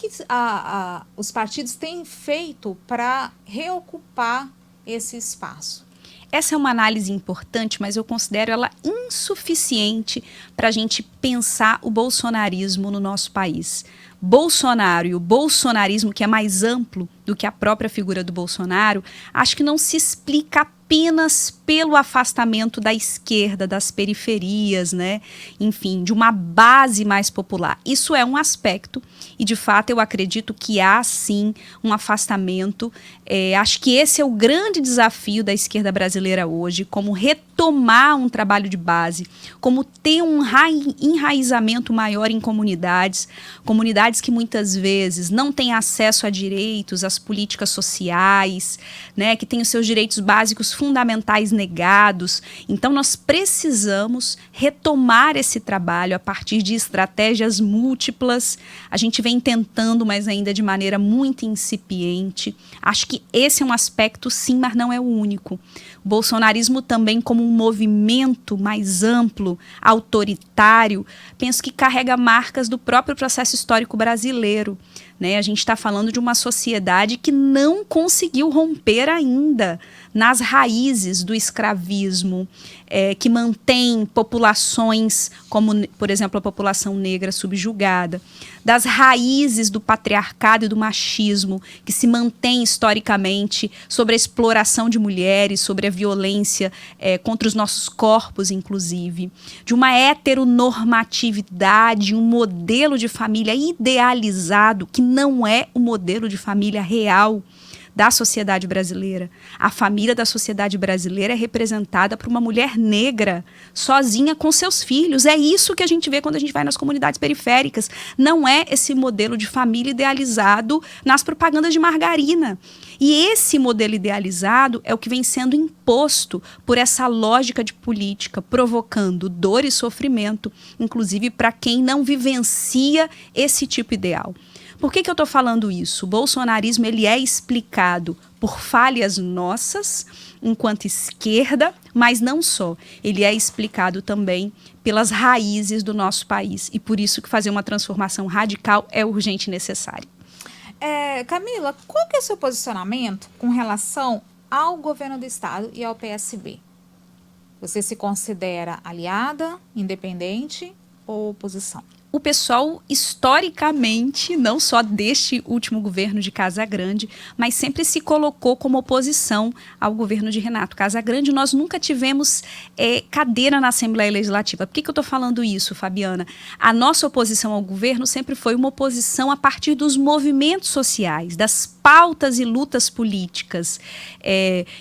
os partidos têm feito para reocupar esse espaço? Essa é uma análise importante, mas eu considero ela insuficiente para a gente pensar o bolsonarismo no nosso país. Bolsonaro e o bolsonarismo, que é mais amplo do que a própria figura do Bolsonaro, acho que não se explica apenas pelo afastamento da esquerda, das periferias, né? Enfim, de uma base mais popular. Isso é um aspecto e, de fato, eu acredito que há, sim, um afastamento. Acho que esse é o grande desafio da esquerda brasileira hoje, como retomar um trabalho de base, como ter um enraizamento maior em comunidades que muitas vezes não têm acesso a direitos, às políticas sociais, né, que têm os seus direitos básicos fundamentais negados. Então, nós precisamos retomar esse trabalho a partir de estratégias múltiplas. A gente vem tentando, mas ainda de maneira muito incipiente. Acho que esse é um aspecto, sim, mas não é o único. O bolsonarismo também, como um movimento mais amplo, autoritário, penso que carrega marcas do próprio processo histórico brasileiro, né? A gente está falando de uma sociedade que não conseguiu romper ainda nas raízes do escravismo, que mantém populações como, por exemplo, a população negra subjugada, das raízes do patriarcado e do machismo, que se mantém historicamente sobre a exploração de mulheres, sobre a violência contra os nossos corpos, inclusive, de uma heteronormatividade, um modelo de família idealizado, que não é o modelo de família real da sociedade brasileira. A família da sociedade brasileira é representada por uma mulher negra, sozinha com seus filhos. É isso que a gente vê quando a gente vai nas comunidades periféricas. Não é esse modelo de família idealizado nas propagandas de margarina. E esse modelo idealizado é o que vem sendo imposto por essa lógica de política, provocando dor e sofrimento, inclusive para quem não vivencia esse tipo ideal. Por que eu estou falando isso? O bolsonarismo ele é explicado por falhas nossas, enquanto esquerda, mas não só. Ele é explicado também pelas raízes do nosso país. E por isso que fazer uma transformação radical é urgente e necessário. Camila, qual que é o seu posicionamento com relação ao governo do estado e ao PSB? Você se considera aliada, independente ou oposição? o PSOL, historicamente, não só deste último governo de Casagrande, mas sempre se colocou como oposição ao governo de Renato Casagrande. Nós nunca tivemos cadeira na Assembleia Legislativa. Por que eu estou falando isso, Fabiana? A nossa oposição ao governo sempre foi uma oposição a partir dos movimentos sociais, das pautas e lutas políticas.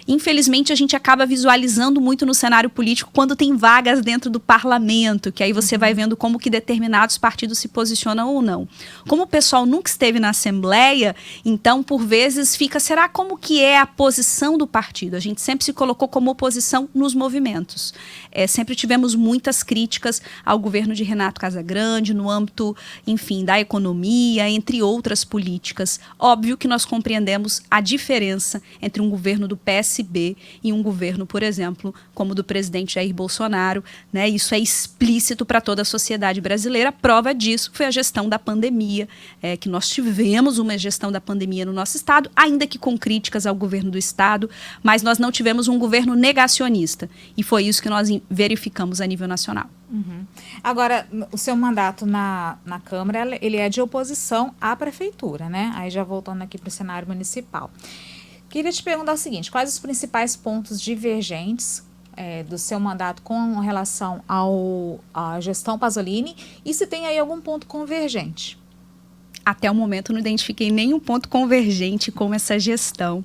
Infelizmente, a gente acaba visualizando muito no cenário político quando tem vagas dentro do parlamento, que aí você vai vendo como que determinados partidos se posicionam ou não. Como o pessoal nunca esteve na Assembleia, então, por vezes, será como que é a posição do partido? A gente sempre se colocou como oposição nos movimentos. Sempre tivemos muitas críticas ao governo de Renato Casagrande, no âmbito, enfim, da economia, entre outras políticas. Óbvio que nós compreendemos a diferença entre um governo do PSB e um governo, por exemplo, como o do presidente Jair Bolsonaro, né? Isso é explícito para toda a sociedade brasileira. Prova disso foi a gestão da pandemia, que nós tivemos uma gestão da pandemia no nosso estado, ainda que com críticas ao governo do estado, mas nós não tivemos um governo negacionista. E foi isso que nós verificamos a nível nacional. Uhum. Agora, o seu mandato na Câmara, ele é de oposição à prefeitura, né? Aí já voltando aqui para o cenário municipal. Queria te perguntar o seguinte, quais os principais pontos divergentes do seu mandato com relação à gestão Pasolini e se tem aí algum ponto convergente? Até o momento não identifiquei nenhum ponto convergente com essa gestão.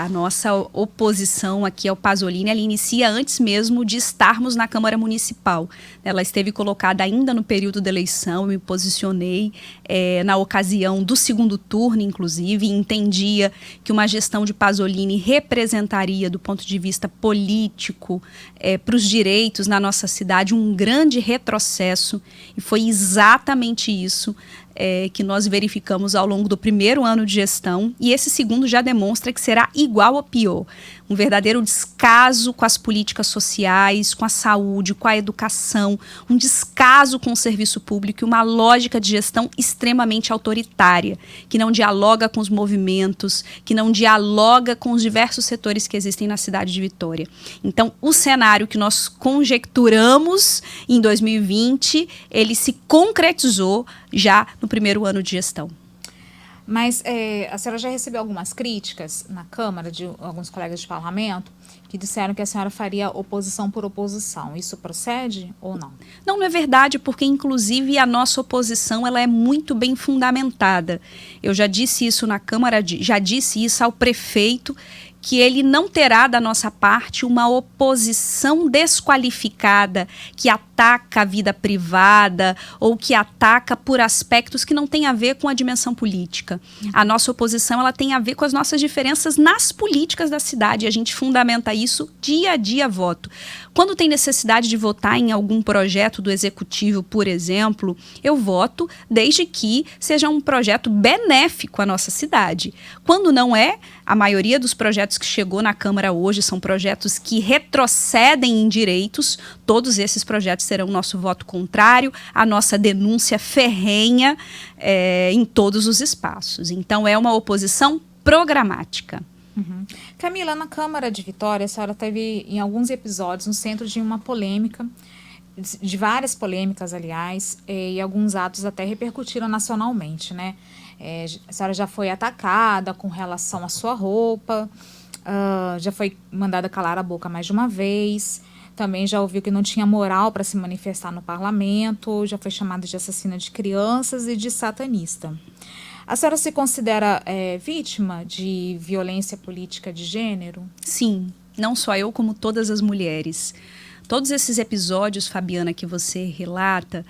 A nossa oposição aqui ao Pasolini, ela inicia antes mesmo de estarmos na Câmara Municipal. Ela esteve colocada ainda no período da eleição, eu me posicionei na ocasião do segundo turno, inclusive, e entendia que uma gestão de Pasolini representaria, do ponto de vista político, para os direitos na nossa cidade, um grande retrocesso, e foi exatamente isso que nós verificamos ao longo do primeiro ano de gestão, e esse segundo já demonstra que será igual ou pior. Um verdadeiro descaso com as políticas sociais, com a saúde, com a educação, um descaso com o serviço público e uma lógica de gestão extremamente autoritária, que não dialoga com os movimentos, que não dialoga com os diversos setores que existem na cidade de Vitória. Então, o cenário que nós conjecturamos em 2020, ele se concretizou já no primeiro ano de gestão. Mas a senhora já recebeu algumas críticas na Câmara de alguns colegas de parlamento que disseram que a senhora faria oposição por oposição. Isso procede ou não? Não é verdade, porque inclusive a nossa oposição ela é muito bem fundamentada. Eu já disse isso na Câmara, já disse isso ao prefeito, que ele não terá da nossa parte uma oposição desqualificada que ataca a vida privada ou que ataca por aspectos que não têm a ver com a dimensão política. A nossa oposição ela tem a ver com as nossas diferenças nas políticas da cidade. A gente fundamenta isso dia a dia voto. Quando tem necessidade de votar em algum projeto do Executivo, por exemplo, eu voto desde que seja um projeto benéfico à nossa cidade. Quando não é, a maioria dos projetos que chegou na Câmara hoje são projetos que retrocedem em direitos. Todos esses projetos terão nosso voto contrário, a nossa denúncia ferrenha em todos os espaços. Então, é uma oposição programática. Uhum. Camila, na Câmara de Vitória, a senhora teve em alguns episódios no centro de uma polêmica, de várias polêmicas, aliás, e alguns atos até repercutiram nacionalmente, né? A senhora já foi atacada com relação à sua roupa, já foi mandada calar a boca mais de uma vez, também já ouviu que não tinha moral para se manifestar no parlamento, já foi chamada de assassina de crianças e de satanista. A senhora se considera vítima de violência política de gênero? Sim, não só eu, como todas as mulheres. Todos esses episódios, Fabiana, que você relata,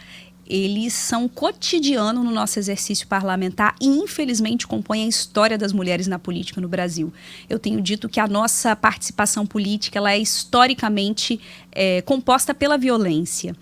eles são cotidianos no nosso exercício parlamentar e, infelizmente, compõem a história das mulheres na política no Brasil. Eu tenho dito que a nossa participação política ela é historicamente composta pela violência.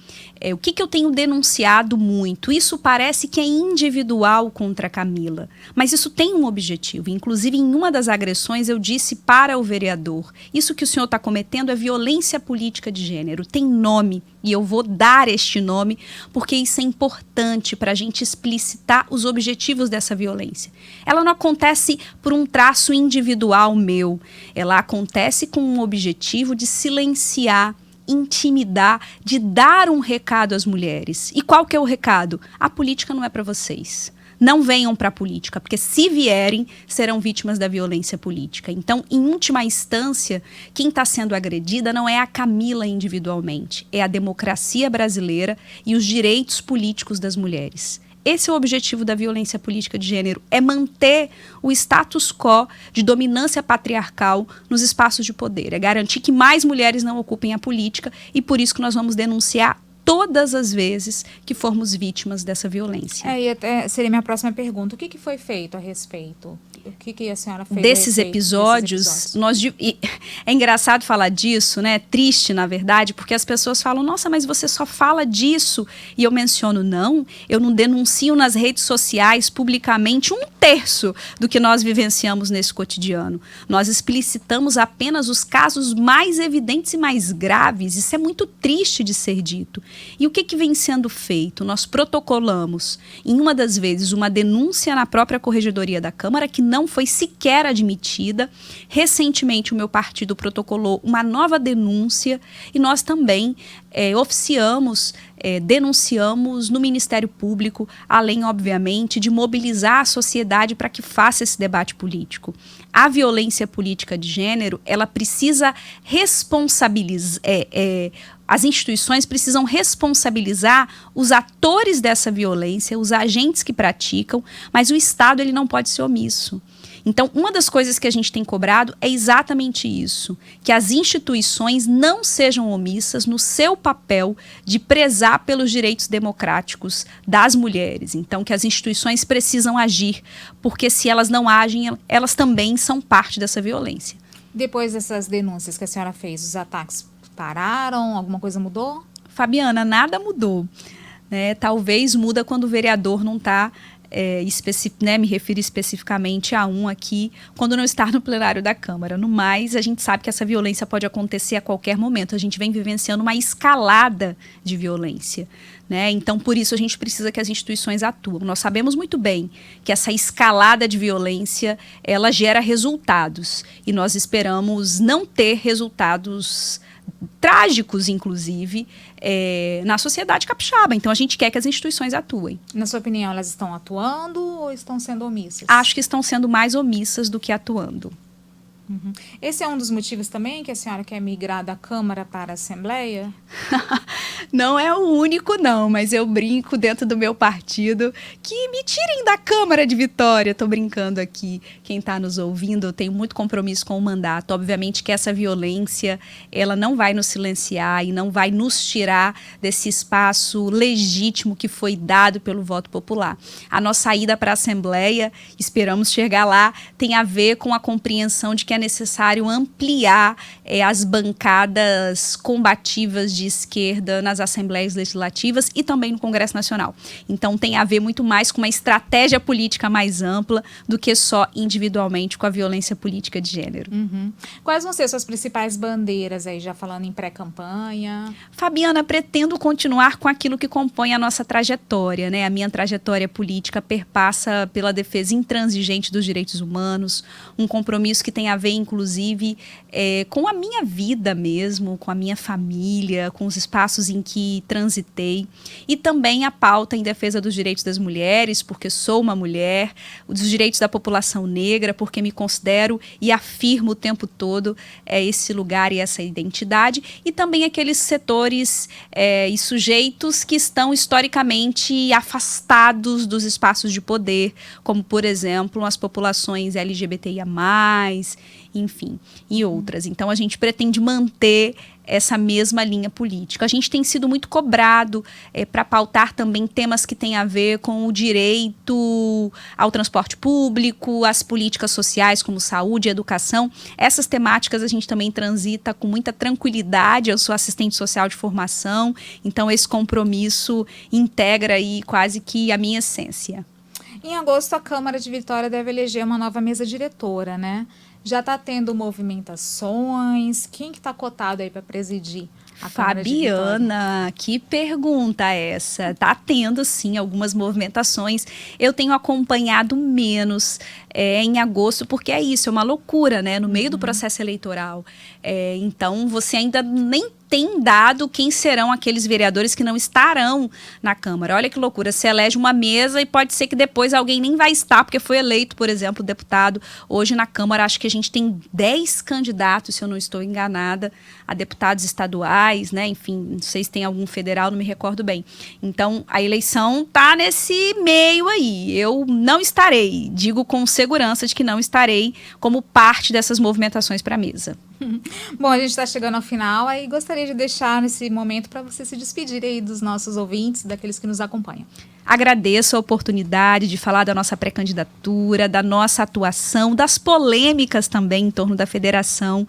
O que eu tenho denunciado muito? Isso parece que é individual contra a Camila, mas isso tem um objetivo. Inclusive, em uma das agressões, eu disse para o vereador, isso que o senhor está cometendo é violência política de gênero, tem nome, e eu vou dar este nome, porque isso é importante para a gente explicitar os objetivos dessa violência. Ela não acontece por um traço individual meu, ela acontece com um objetivo de silenciar intimidar, de dar um recado às mulheres. E qual que é o recado? A política não é para vocês. Não venham para a política, porque se vierem, serão vítimas da violência política. Então, em última instância, quem está sendo agredida não é a Camila individualmente, é a democracia brasileira e os direitos políticos das mulheres. Esse é o objetivo da violência política de gênero, é manter o status quo de dominância patriarcal nos espaços de poder, é garantir que mais mulheres não ocupem a política e por isso que nós vamos denunciar todas as vezes que formos vítimas dessa violência. E até seria minha próxima pergunta. O que foi feito a respeito? O que a senhora fez desses episódios? É engraçado falar disso, né? Triste, na verdade, porque as pessoas falam, nossa, mas você só fala disso. E eu menciono, não, eu não denuncio nas redes sociais publicamente 1/3 do que nós vivenciamos nesse cotidiano. Nós explicitamos apenas os casos mais evidentes e mais graves. Isso é muito triste de ser dito. E o que vem sendo feito? Nós protocolamos, em uma das vezes, uma denúncia na própria Corregedoria da Câmara, que não foi sequer admitida. Recentemente, o meu partido protocolou uma nova denúncia e nós também denunciamos no Ministério Público, além, obviamente, de mobilizar a sociedade para que faça esse debate político. A violência política de gênero, ela precisa responsabilizar, as instituições precisam responsabilizar os atores dessa violência, os agentes que praticam, mas o Estado ele não pode ser omisso. Então, uma das coisas que a gente tem cobrado é exatamente isso, que as instituições não sejam omissas no seu papel de prezar pelos direitos democráticos das mulheres. Então, que as instituições precisam agir, porque se elas não agem, elas também são parte dessa violência. Depois dessas denúncias que a senhora fez, os ataques pararam? Alguma coisa mudou? Fabiana, nada mudou. Talvez muda quando o vereador não está... me refiro especificamente a um aqui, quando não está no plenário da Câmara. No mais, a gente sabe que essa violência pode acontecer a qualquer momento. A gente vem vivenciando uma escalada de violência, né? Então, por isso, a gente precisa que as instituições atuem. Nós sabemos muito bem que essa escalada de violência, ela gera resultados. E nós esperamos não ter resultados trágicos, inclusive, na sociedade capixaba. Então, a gente quer que as instituições atuem. Na sua opinião, elas estão atuando ou estão sendo omissas? Acho que estão sendo mais omissas do que atuando. Uhum. Esse é um dos motivos também que a senhora quer migrar da Câmara para a Assembleia? Não é o único, não, mas eu brinco dentro do meu partido que me tirem da Câmara de Vitória. Estou brincando aqui. Quem está nos ouvindo, eu tenho muito compromisso com o mandato. Obviamente que essa violência, ela não vai nos silenciar e não vai nos tirar desse espaço legítimo que foi dado pelo voto popular. A nossa ida para a Assembleia, esperamos chegar lá, tem a ver com a compreensão de que é necessário ampliar as bancadas combativas de esquerda nas assembleias legislativas e também no Congresso Nacional. Então tem a ver muito mais com uma estratégia política mais ampla do que só individualmente com a violência política de gênero. Uhum. Quais vão ser suas principais bandeiras aí, já falando em pré-campanha? Fabiana, pretendo continuar com aquilo que compõe a nossa trajetória, né? A minha trajetória política perpassa pela defesa intransigente dos direitos humanos, um compromisso que tem a ver, inclusive, com a minha vida mesmo, com a minha família, com os espaços em que transitei, e também a pauta em defesa dos direitos das mulheres, porque sou uma mulher, dos direitos da população negra, porque me considero e afirmo o tempo todo esse lugar e essa identidade, e também aqueles setores e sujeitos que estão historicamente afastados dos espaços de poder, como, por exemplo, as populações LGBTIA+, enfim, e outras. Então, a gente pretende manter essa mesma linha política. A gente tem sido muito cobrado para pautar também temas que têm a ver com o direito ao transporte público, as políticas sociais como saúde e educação. Essas temáticas a gente também transita com muita tranquilidade. Eu sou assistente social de formação, então esse compromisso integra aí quase que a minha essência. Em agosto, a Câmara de Vitória deve eleger uma nova mesa diretora, né? Já está tendo movimentações? Quem que está cotado aí para presidir a Câmara de Vitória? Fabiana, que pergunta essa? Está tendo, sim, algumas movimentações. Eu tenho acompanhado menos em agosto, porque é isso, é uma loucura, né? No meio do processo eleitoral. Então, você ainda nem tem dado quem serão aqueles vereadores que não estarão na Câmara. Olha que loucura, se elege uma mesa e pode ser que depois alguém nem vai estar, porque foi eleito, por exemplo, deputado. Hoje na Câmara acho que a gente tem 10 candidatos, se eu não estou enganada, a deputados estaduais, né? Enfim, não sei se tem algum federal, não me recordo bem. Então, a eleição tá nesse meio aí. Eu não estarei, digo com segurança de que não estarei como parte dessas movimentações para a mesa. Bom, a gente está chegando ao final, aí gostaria de deixar nesse momento para você se despedir aí dos nossos ouvintes, daqueles que nos acompanham. Agradeço a oportunidade de falar da nossa pré-candidatura, da nossa atuação, das polêmicas também em torno da federação.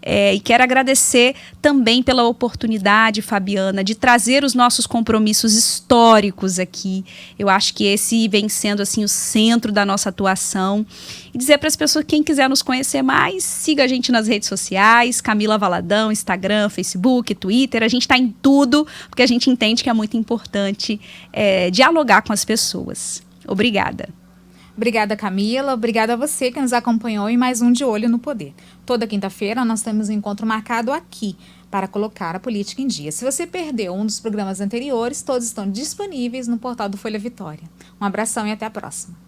E quero agradecer também pela oportunidade, Fabiana, de trazer os nossos compromissos históricos aqui. Eu acho que esse vem sendo assim o centro da nossa atuação. E dizer para as pessoas, quem quiser nos conhecer mais, siga a gente nas redes sociais, Camila Valadão, Instagram, Facebook, Twitter. A gente está em tudo, porque a gente entende que é muito importante dialogar com as pessoas. Obrigada. Obrigada, Camila. Obrigada a você que nos acompanhou em mais um De Olho no Poder. Toda quinta-feira nós temos um encontro marcado aqui para colocar a política em dia. Se você perdeu um dos programas anteriores, todos estão disponíveis no portal do Folha Vitória. Um abração e até a próxima.